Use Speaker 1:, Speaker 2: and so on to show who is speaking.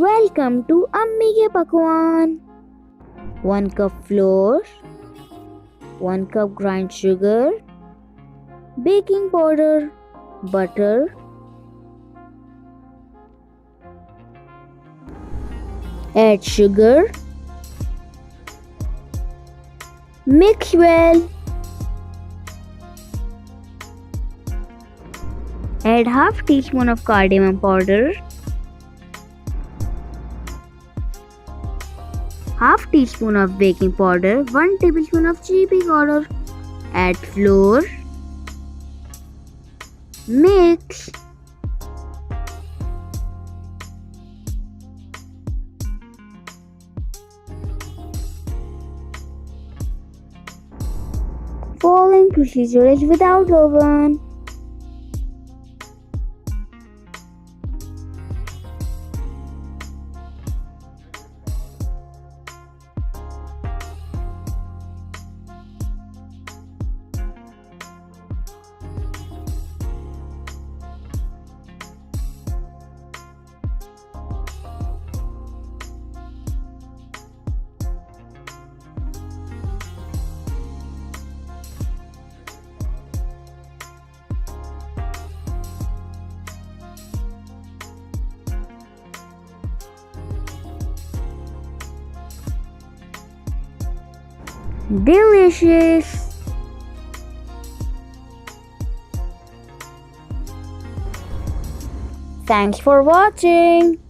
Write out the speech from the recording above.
Speaker 1: Welcome to Ammi ke Pakwan. 1 cup flour, 1 cup grind sugar, baking powder, butter, add sugar, mix well, add half teaspoon of cardamom powder, half teaspoon of baking powder, 1 tablespoon of chili powder, add flour, mix, following procedure is without oven. Delicious! Thanks for watching.